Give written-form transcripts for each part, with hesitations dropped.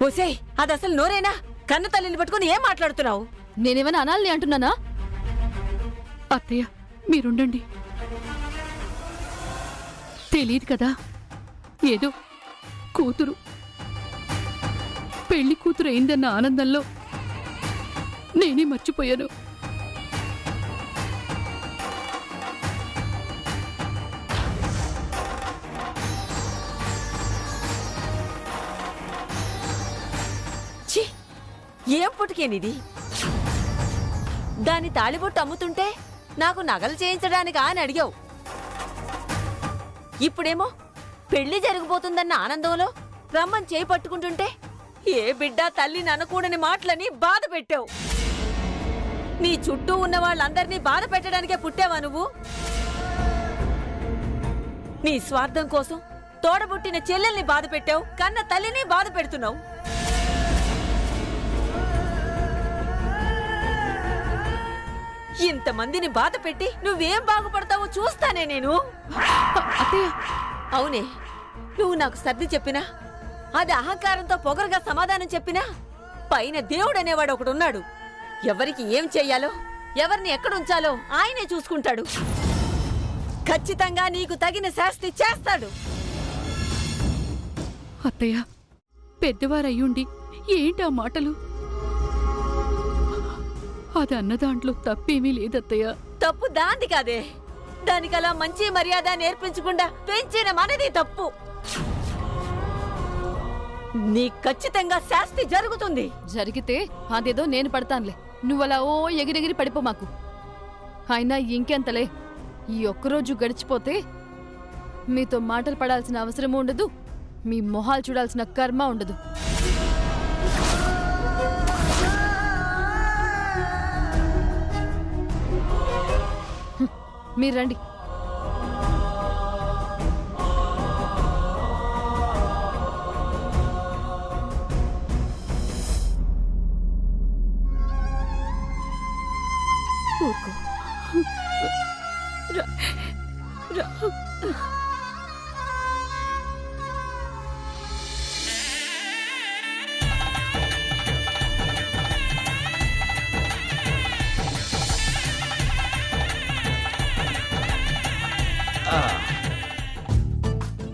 ఓసేయ్, అది అసలు నోరేనా? కన్న తల్లిని పట్టుకుని ఏం మాట్లాడుతున్నావు? నేనేమైనా అనాలని అంటున్నానా? అత్తయ్య మీరుండండి. తెలియదు కదా, ఏదో కూతురు పెళ్లి కూతురు అయిందన్న ఆనందంలో నేనే మర్చిపోయాను. ఛీ, ఏం పుట్టుకేనిది? దాని తాళిబొట్టు అమ్ముతుంటే నాకు నగలు చేయించడానికా అని అడిగావు. ఇప్పుడేమో పెళ్లి జరిగిపోతుందన్న ఆనందంలో రమ్మని చేయి పట్టుకుంటుంటే ఏ బిడ్డ తల్లిని అనకూడని మాటలని బాధ పెట్టావు. నీ చుట్టూ ఉన్న వాళ్ళందరినీ బాధ పెట్టడానికే పుట్టావా నువ్వు? నీ స్వార్థం కోసం తోడబుట్టిన చెల్లెల్ని బాధ పెట్టావు, కన్న తల్లిని బాధ పెడుతున్నావు. ఇంతమందిని బాధ పెట్టి నువ్వేం బాగుపడతావో చూస్తానే నేను. అత్తయ్య అవునే, నువ్వు నాకు సర్ది చెప్పినా, అది అహంకారంతో పొగరుగా సమాధానం చెప్పినా, పైన దేవుడనేవాడు ఒకడున్నాడు. ఎవరికి ఏం చెయ్యాలో, ఎవరిని ఎక్కడుంచాలో ఆయనే చూసుకుంటాడు. ఖచ్చితంగా నీకు తగిన శాస్తి చేస్తాడు. అత్తయ్య పెద్దవారయ్యుండి ఏంటి ఆ మాటలు? అది అన్న దాంట్లో తప్పేమీ లేదత్తయ్య. తప్పు దాంది కాదే, దానికలా మంచి మర్యాద నేర్పించకుండా పెంచిన మనది తప్పు. నీ ఖచ్చితంగా శాస్తి జరుగుతుంది. జరిగితే అదేదో నేను పడతానులే, నువ్వలా ఓ ఎగిరెగిరి పడిపో మాకు. అయినా ఇంకెంతలే, ఈ ఒక్కరోజు గడిచిపోతే మీతో మాటలు పడాల్సిన అవసరమూ ఉండదు, మీ మొహాలు చూడాల్సిన కర్మ ఉండదు. మీరు రండి. ఊరుకో.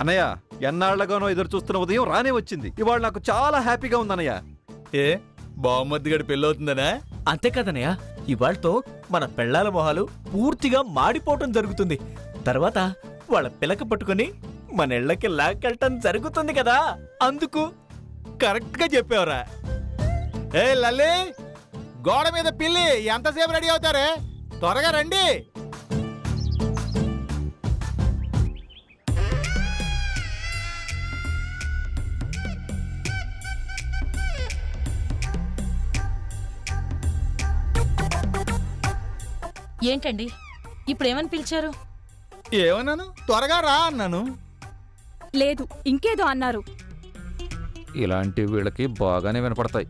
అన్నయ్య, ఎన్నాళ్లగానో ఎదురు చూస్తున్న ఉదయం రానే వచ్చింది. ఇవాళ నాకు చాలా హ్యాపీగా ఉందన్నయ్య. ఏ బామ్మద్దిగడి పెళ్ళవుతుందనా? అంతే కదనయ్య, ఇవాళ్తో మన పెళ్ళాల మొహాలు పూర్తిగా మాడిపోవటం జరుగుతుంది. తర్వాత వాళ్ళ పిలక పట్టుకుని మన ఇళ్ళకి లాక్కెళ్ళటం జరుగుతుంది కదా. అందుకు కరెక్ట్ గా చెప్పావురా. ఏ లల్లి, గోడ మీద పిల్లి ఎంతసేపు రెడీ అవుతారే? త్వరగా రండి. ఏంటండి ఇప్పుడేమని పిలిచారు? ఏమన్నాను? త్వరగా రా అన్నాను. లేదు, ఇంకేదో అన్నారు. ఇలాంటి వీళ్ళకి బాగానే వినపడతాయి.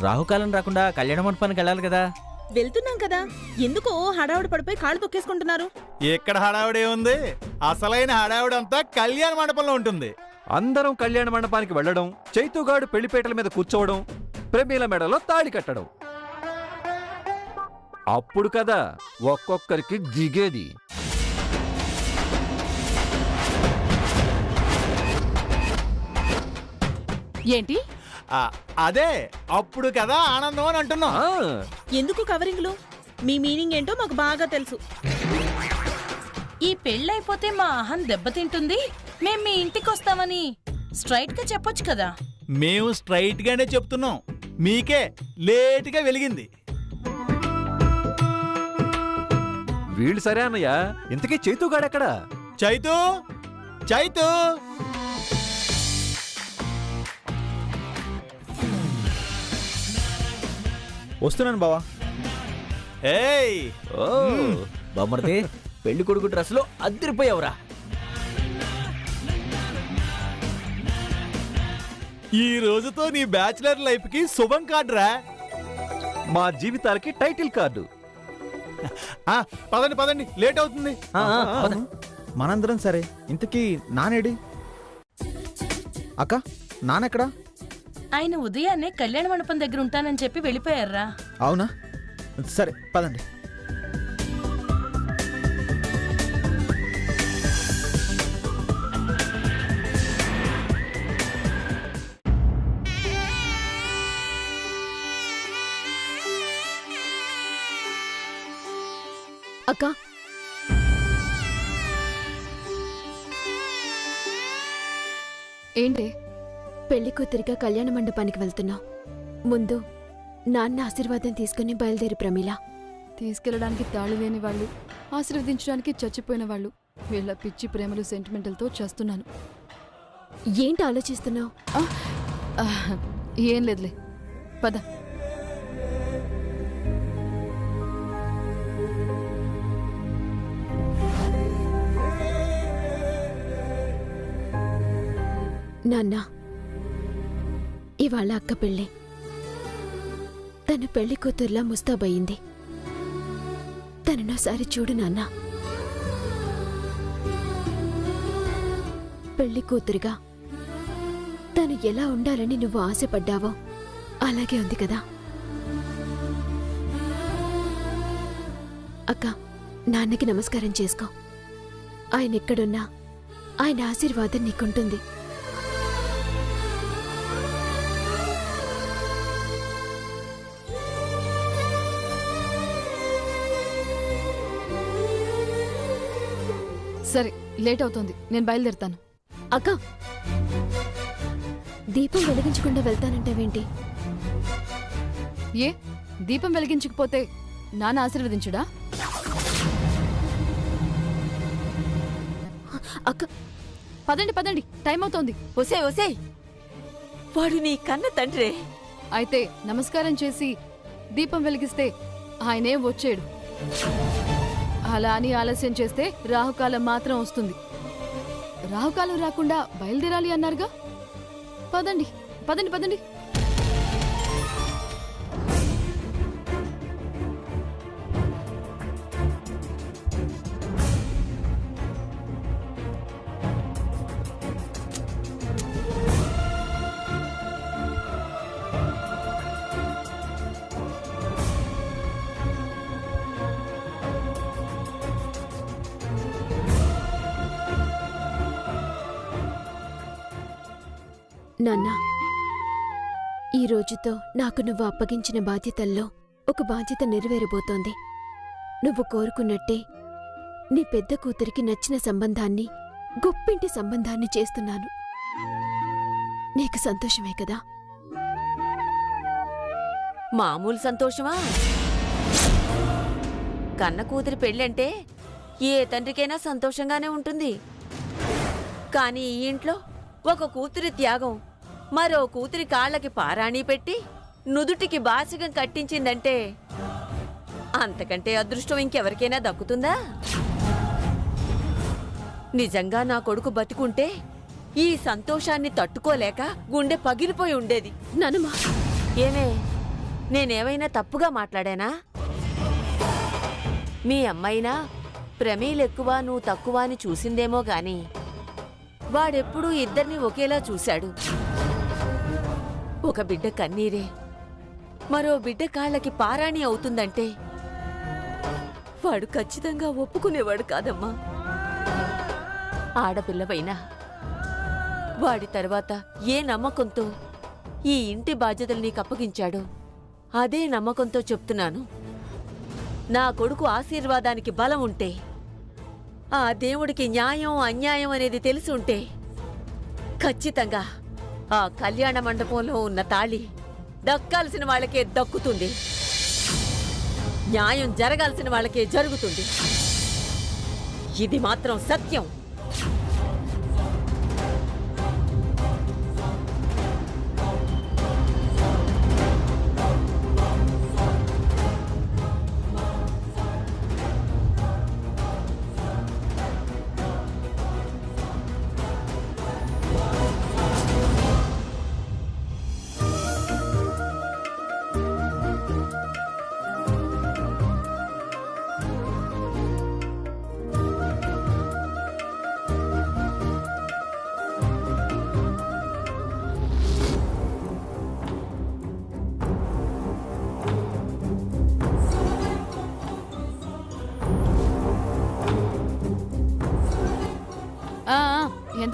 రాహుకాలం రాకుండా కళ్యాణ మండపానికి వెళ్ళాలి కదా. వెళ్తున్నాం కదా, ఎందుకో హడావుడి పడిపోయి కాళ్ళు తొక్కేసుకుంటున్నారు. ఇక్కడ హడావుడే ఉంది, అసలైన హడావుడంతా కళ్యాణ మండపంలో ఉంటుంది. అందరం కళ్యాణ మండపానికి వెళ్లడం, చైతుగాడు పెళ్లిపేటల మీద కూర్చోవడం, ప్రేమీల మెడలో తాళి కట్టడం, అప్పుడు కదా ఒక్కొక్కరికి దిగేది. ఏంటి? అదే అప్పుడు కదా ఆనందం అని అంటున్నా. ఎందుకు కవరింగ్లు? మీ మీనింగ్ ఏంటో మాకు బాగా తెలుసు. ఈ పెళ్ళైపోతే మా అహం దెబ్బతింటుంది, మేం మీ ఇంటికి వస్తామని స్ట్రైట్ గా చెప్పొచ్చు కదా. మేము స్ట్రైట్ గానే చెప్తున్నాం, మీకే లేట్ గా వెలిగింది. వీళ్ళు సరే అన్నయ్య, ఇంతకీ చైతుగాడెక్కడా? చైతు, చైతు, వస్తున్నాను బావా. ఏయ్ బామ్మర్ది, పెళ్లి కొడుకు డ్రెస్ లో అద్దరిపోయావురా. ఈ రోజుతో నీ బ్యాచిలర్ లైఫ్ కి శుభం కార్డురా. మా జీవితాలకి టైటిల్ కార్డు. పదండి పదండి, లేట్ అవుతుంది. మనందరం సరే, ఇంతకీ నానేడి? అక్క నాన్నెక్కడా? ఆయన ఉదయాన్నే కళ్యాణ మండపం దగ్గర ఉంటానని చెప్పి వెళ్ళిపోయారా. అవునా? సరే పదండి. అక్క, ఏంటి? పెళ్లి కూతురిగా కళ్యాణ మండపానికి వెళ్తున్నావు. ముందు నాన్న ఆశీర్వాదం తీసుకుని బయలుదేరి ప్రమీల. తీసుకెళ్ళడానికి తాళి లేని వాళ్ళు, ఆశీర్వదించడానికి చచ్చిపోయిన వాళ్ళు, వీళ్ళ పిచ్చి ప్రేమలు సెంటిమెంటల్తో చేస్తున్నాను. ఏంటి ఆలోచిస్తున్నావు? ఏం లేదులే, పద. నాన్న, ఇవాళ అక్క పెళ్ళి. తను పెళ్లి కూతుర్లా ముస్తాబయ్యింది. తననోసారి చూడు నాన్న. పెళ్లి కూతురుగా తను ఎలా ఉండాలని నువ్వు ఆశపడ్డావో అలాగే ఉంది కదా అక్క. నాన్నకి నమస్కారం చేసుకో. ఆయన ఎక్కడున్నా ఆయన ఆశీర్వాదం నీకుంటుంది. సరే, లేట్ అవుతోంది, నేను బయలుదేరుతాను. అక్క, దీపం వెలిగించకుండా వెళ్తానంటావేంటి? ఏ, దీపం వెలిగించకపోతే నాన్న ఆశీర్వదించుడా? అక్క, పదండి పదండి, టైం అవుతోంది. ఒసే ఒసే, వాడు నీ కన్న తండ్రే. అయితే నమస్కారం చేసి దీపం వెలిగిస్తే ఆయనే వచ్చేడు. అలా అని ఆలస్యం చేస్తే రాహుకాలం మాత్రం వస్తుంది. రాహుకాలం రాకుండా బయలుదేరాలి అన్నారుగా. పదండి పదండి పదండి. నాన్నా, ఈ రోజుతో నాకు నువ్వు అప్పగించిన బాధ్యతల్లో ఒక బాధ్యత నెరవేరబోతోంది. నువ్వు కోరుకున్నట్టే నీ పెద్ద కూతురికి నచ్చిన సంబంధాన్ని, గొప్పింటి సంబంధాన్ని చేస్తున్నాను. నీకు సంతోషమే కదా? మామూలు సంతోషమా? కన్న కూతురి పెళ్ళంటే ఏ తండ్రికైనా సంతోషంగానే ఉంటుంది. కానీ ఈ ఇంట్లో ఒక కూతురి త్యాగం మరో కూతురి కాళ్ళకి పారాణీ పెట్టి నుదుటికి బాసికం కట్టించిందంటే అంతకంటే అదృష్టం ఇంకెవరికైనా దక్కుతుందా? నిజంగా నా కొడుకు బతికుంటే ఈ సంతోషాన్ని తట్టుకోలేక గుండె పగిలిపోయి ఉండేది. నానమ్మా, ఏమే, నేనేమైనా తప్పుగా మాట్లాడానా? మీ అమ్మైనా ప్రమీలెక్కువ నువ్వు తక్కువ అని చూసిందేమో గాని వాడెప్పుడూ ఇద్దరిని ఒకేలా చూశాడు. ఒక బిడ్డ కన్నీరే మరో బిడ్డ కాళ్ళకి పారాణి అవుతుందంటే వాడు ఖచ్చితంగా ఒప్పుకునేవాడు కాదమ్మా. ఆడపిల్లవైనా వాడి తర్వాత ఏ నమ్మకంతో ఈ ఇంటి బాధ్యతలు నీకు అప్పగించాడో అదే నమ్మకంతో చెప్తున్నాను. నా కొడుకు ఆశీర్వాదానికి బలం ఉంటే, ఆ దేవుడికి న్యాయం అన్యాయం అనేది తెలిసి ఉంటే ఖచ్చితంగా ఆ కళ్యాణ మండపంలో ఉన్న తాళి దక్కాల్సిన వాళ్ళకే దక్కుతుంది, న్యాయం జరగాల్సిన వాళ్ళకే జరుగుతుంది. ఇది మాత్రం సత్యం.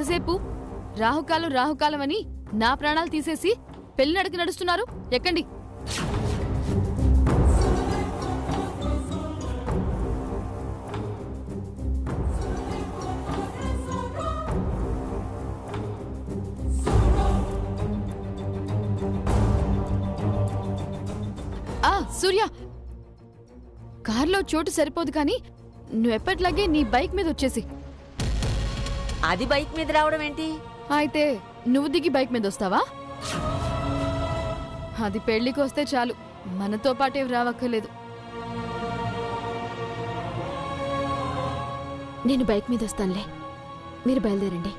ఎంతసేపు? రాహుకాలం రాహుకాలం అని నా ప్రాణాలు తీసేసి పెళ్లి నడికి నడుస్తున్నారు. ఎక్కండి. సూర్య, కార్లో చోటు సరిపోదు కానీ నువ్వెప్పట్లాగే నీ బైక్ మీద వచ్చేసి. అది బైక్ మీద రావడం ఏంటి? అయితే నువ్వు దిగి బైక్ మీద వస్తావా? అది పెళ్లికి వస్తే చాలు, మనతో పాటే రావక్కర్లేదు. నేను బైక్ మీద వస్తానులే, మీరు బయలుదేరండి.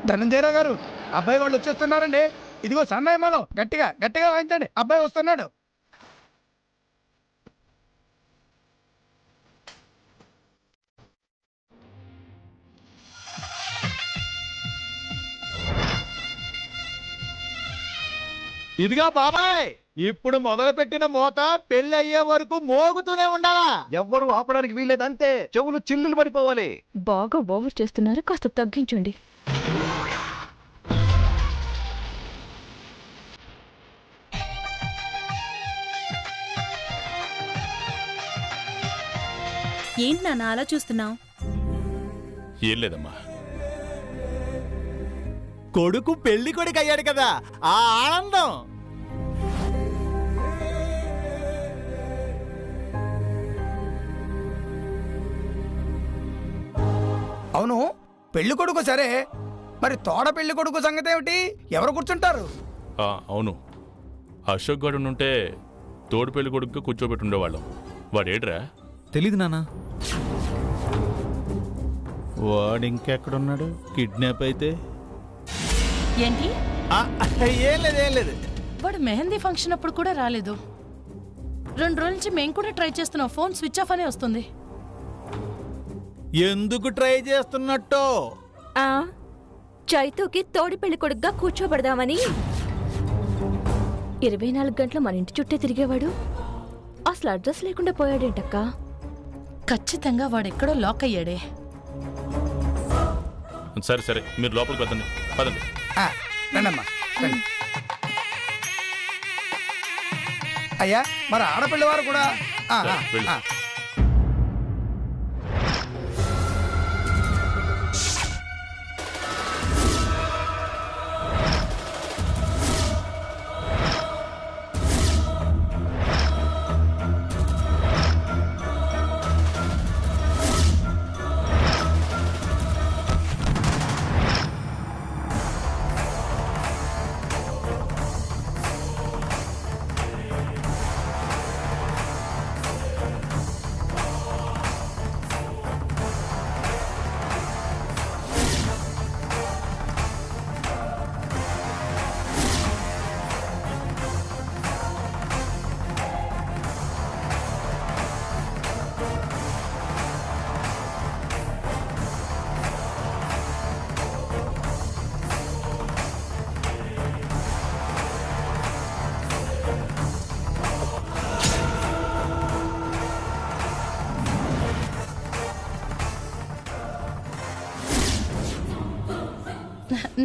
ధనంజయరావు గారు, అబ్బాయి వాళ్ళు వచ్చేస్తున్నారండి. ఇదిగో సన్నాయి మనం గట్టిగా గట్టిగా వాయించండి, అబ్బాయి వస్తున్నాడు. ఇదిగా బాబాయ్, ఇప్పుడు మొదలు పెట్టిన మోత పెళ్లి అయ్యే వరకు మోగుతూనే ఉండాలా. ఎవ్వరూ ఆపడానికి వీల్లేదు, అంతే. చెవులు చిల్లులు పడిపోవాలి. బాగా ఓవర్ చేస్తున్నారు, కాస్త తగ్గించండి. ఏంటి నాన్న అలా చూస్తున్నావు? ఏం లేదమ్మా, కొడుకు పెళ్లి కొడుకు అయ్యాడు కదా, ఆ ఆనందం. అవును, పెళ్లి కొడుకు సరే, మరి తోడ పెళ్లి కొడుకు సంగతి ఏమిటి? ఎవరు కూర్చుంటారు? అవును, అశోక్ గడు ఉంటే తోడు పెళ్లి కొడుకు కూర్చోబెట్టి ఉండేవాళ్ళం. వాడేడ్రా? తెలీదు నాన్న. వాడు ఇంకెక్కడున్నాడు? కిడ్నాప్ అయితే ఏంటి? ఏం లేదు, ఏం లేదు. వాడు మెహందీ ఫంక్షన్ అప్పుడు కూడా రాలేదు. 2 రోజుల నుంచి మేము కూడా ట్రై చేస్తున్నాం, ఫోన్ స్విచ్ ఆఫ్ అనే వస్తుంది. ఎందుకు ట్రై చేస్తున్నట్టు? చైతూకి తోడి పెళ్లి కొడుకుగా కూర్చోబెడదామని. 24 గంటలు మన ఇంటి చుట్టే తిరిగేవాడు అసలు అడ్రస్ లేకుండా పోయాడేంటక్క? ఖచ్చితంగా వాడెక్కడో లాక్ అయ్యాడే. సరే సరే, మీరు లోపలికి పదండి. పదండి. రండమ్మా, రండి. అయ్యా, మరి ఆడపిల్ల వారు కూడా వెళ్ళు.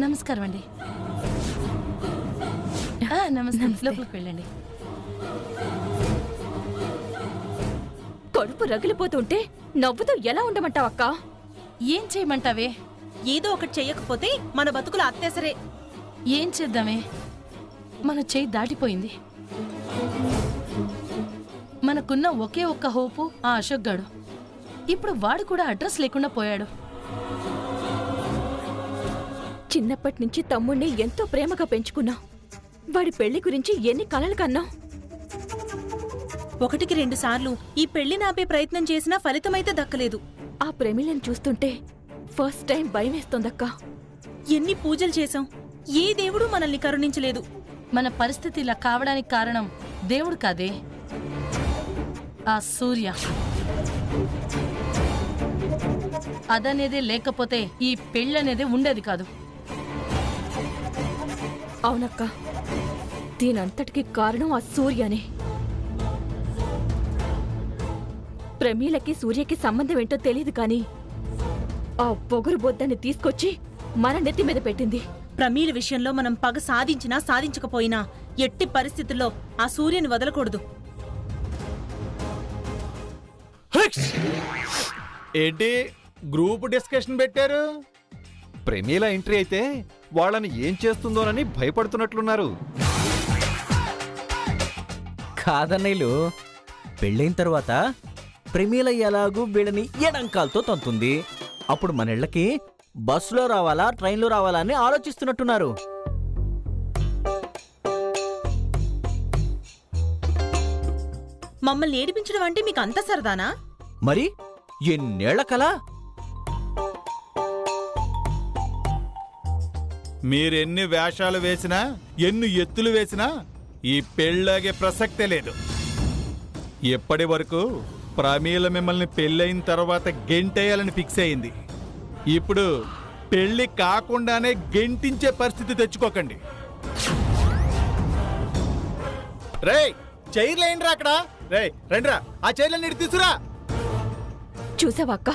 నమస్కారం అండి. నమస్తే. లోపలికి వెళ్ళండి. కడుపు రగిలిపోతుంటే నవ్వుతూ ఎలా ఉండమంటావక్కా? ఏం చేయమంటావే? ఏదో ఒకటి చెయ్యకపోతే మన బతుకులు అత్యసరే. ఏం చేద్దామే? మన చేయి దాటిపోయింది. మనకున్న ఒకే ఒక్క హోపు ఆ అశోక్ గాడు. ఇప్పుడు వాడు కూడా అడ్రస్ లేకుండా పోయాడు. చిన్నప్పటి నుంచి తమ్ముణ్ణి ఎంతో ప్రేమగా పెంచుకున్నా. వాడి పెళ్లి గురించి ఎన్ని కలలు కన్నా. 1-2 సార్లు ఈ పెళ్లి నాపే ప్రయత్నం చేసినా ఫలితమైతే దక్కలేదు. ఆ ప్రమిళను చూస్తుంటే ఫస్ట్ టైం భయమేస్తోందక్కా. ఎన్ని పూజలు చేశాం, ఏ దేవుడు మనల్ని కరుణించలేదు. మన పరిస్థితి ఇలా కావడానికి కారణం దేవుడు కాదే, ఆ సూర్య. అదనేదే లేకపోతే ఈ పెళ్ళనేదే ఉండేది కాదు. అవునక్క, దీనంతటికి కారణం ఆ సూర్యనే. ప్రమీలకి సూర్యకి సంబంధం ఏంటో తెలియదు కానీ ఆ పొగరు బొద్దని తీసుకొచ్చి మన నెత్తి మీద పెట్టింది. ప్రమీల విషయంలో మనం పగ సాధించినా సాధించకపోయినా ఎట్టి పరిస్థితుల్లో ఆ సూర్యని వదలకూడదు. ఏంటి గ్రూప్ డిస్కషన్ పెట్టారు? ప్రేమీల ఎంట్రీ అయితే వాళ్ళని ఏం చేస్తుందోనని భయపడుతున్నట్లున్నారు. కాదన్నయ్యలు, పెళ్ళైన తర్వాత ప్రేమీల ఎలాగూ వీళ్ళని ఎడంకాలతో తంతుంది. అప్పుడు మన ఇళ్ళకి బస్సులో రావాలా ట్రైన్లో రావాలా అని ఆలోచిస్తున్నట్టున్నారు. మమ్మల్ని ఏడిపించడం అంటే మీకు అంత సరదానా? మరి ఎన్నేళ్ల కల? మీరెన్ని వేషాలు వేసినా, ఎన్ని ఎత్తులు వేసినా ఈ పెళ్ళాగే ప్రసక్తే లేదు. ఎప్పటి వరకు ప్రమీల మిమ్మల్ని పెళ్ళైన తర్వాత గెంటేయాలని ఫిక్స్ అయింది. ఇప్పుడు పెళ్లి కాకుండానే గెంటించే పరిస్థితి తెచ్చుకోకండి. రేయ్, చైర్లు ఏంట్రా అక్కడ? రేయ్ రండ్రా, ఆ చైర్లన్నీ తీసుకురా. చూసావక్క,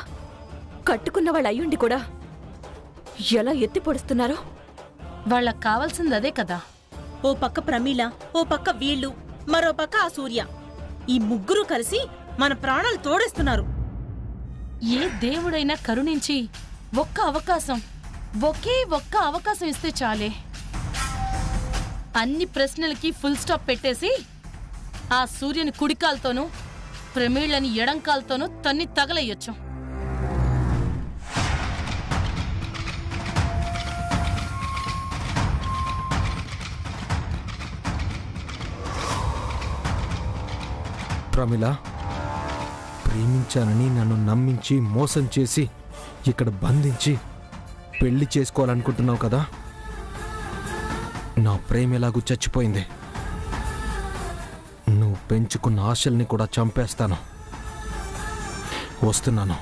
కట్టుకున్న వాళ్ళ అయ్యుండి కూడా ఎలా ఎత్తి పొడుస్తున్నారో. వాళ్ళకు కావాల్సింది అదే కదా. ఓ పక్క ప్రమీల, ఓ పక్క వీళ్ళు, మరో పక్క ఆ సూర్య. ఈ ముగ్గురు కలిసి మన ప్రాణాలు తోడేస్తున్నారు. ఏ దేవుడైనా కరుణించి ఒకే ఒక్క అవకాశం ఇస్తే చాలే. అన్ని ప్రశ్నలకి ఫుల్ స్టాప్ పెట్టేసి ఆ సూర్యుని కుడికాలతోనూ ప్రమీళ్ళని ఎడంకాలతోనూ తన్ని తగలయ్యొచ్చు. ప్రమిళ, ప్రేమించానని నన్ను నమ్మించి మోసం చేసి ఇక్కడ బంధించి పెళ్లి చేసుకోవాలనుకుంటున్నావు కదా? నా ప్రేమ ఎలాగూ చచ్చిపోయింది. నువ్వు పెంచుకున్న ఆశల్ని కూడా చంపేస్తాను. వస్తున్నాను.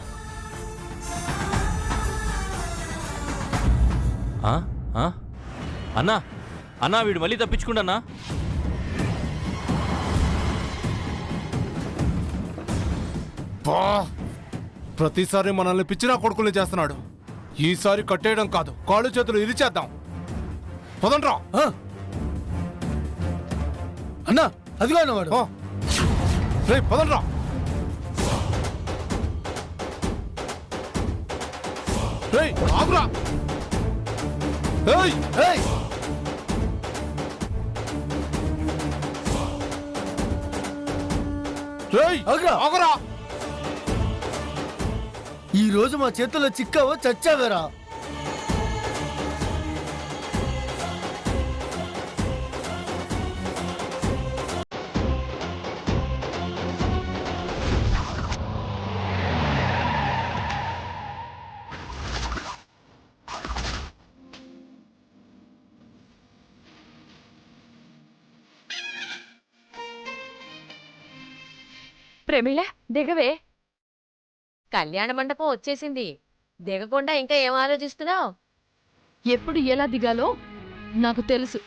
అన్నా అన్నా, వీడు మళ్ళీ తప్పించుకుంటా. ప్రతిసారి మనల్ని పిచ్చినా కొడుకులు చేస్తున్నాడు. ఈసారి కట్టేయడం కాదు, కాళ్ళు చేతులు ఇరిచేద్దాం. పదండ్రా. అన్నా, అదిగో అన్నవాడు. రే పదండ్రా. రే ఆగురా. ఏయ్ ఏయ్, రేయ్ ఆగురా. ఈ రోజు మా చేతుల్లో చిక్కావో చచ్చావేరా. ప్రమీల, దిగవే. కళ్యాణ మండపం వచ్చేసింది. దిగకుండా ఇంకా ఏం ఆలోచిస్తున్నావు? ఎప్పుడు ఎలా దిగాలో నాకు తెలుసు.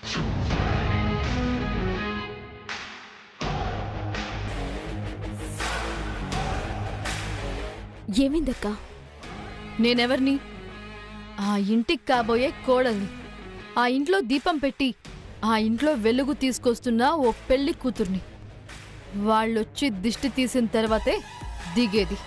ఏమైందక్కా? నేనెవర్ని? ఆ ఇంటికి కాబోయే కోడల్ని. ఆ ఇంట్లో దీపం పెట్టి ఆ ఇంట్లో వెలుగు తీసుకొస్తున్న ఓ పెళ్లి కూతుర్ని. వాళ్ళొచ్చి దిష్టి తీసిన తర్వాతే దిగేది.